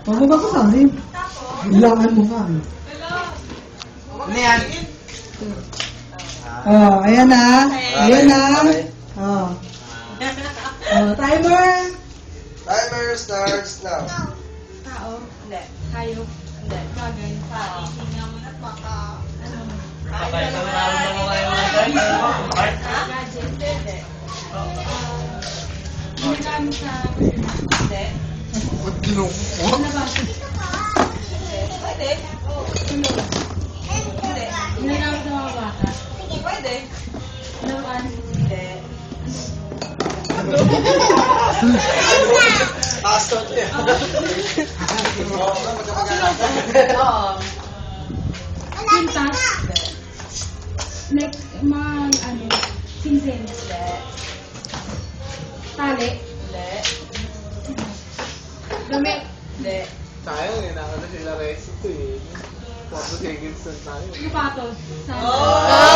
Huwag mo ba kasabi? Ilangan mo nga eh. Ano yan? Oh, ayan na. Ayan na. Oh. Oh, timer. Timer starts now. Tao? Hindi. Hayop? Hindi. Bagay? Tao. Hinga mo na't baka. Ano? Okay, so naroon mo kayo mga guys. Gadget? Hindi. Ginagamit sa... Hindi. Ba't ginukuha? Labas? Hindi. Pwede. Tulog? Hindi. Ginagamit sa mga bata? Pwede. Lawan? Hindi. Aso niya. Oo. Pintas? Like, mga ano, singsing? Hindi. Tali? Hindi. Damit? Hindi. Tayo, nakakala sila recipe eh. Pablo Higginson tayo. Sapatos? Saan? Oh!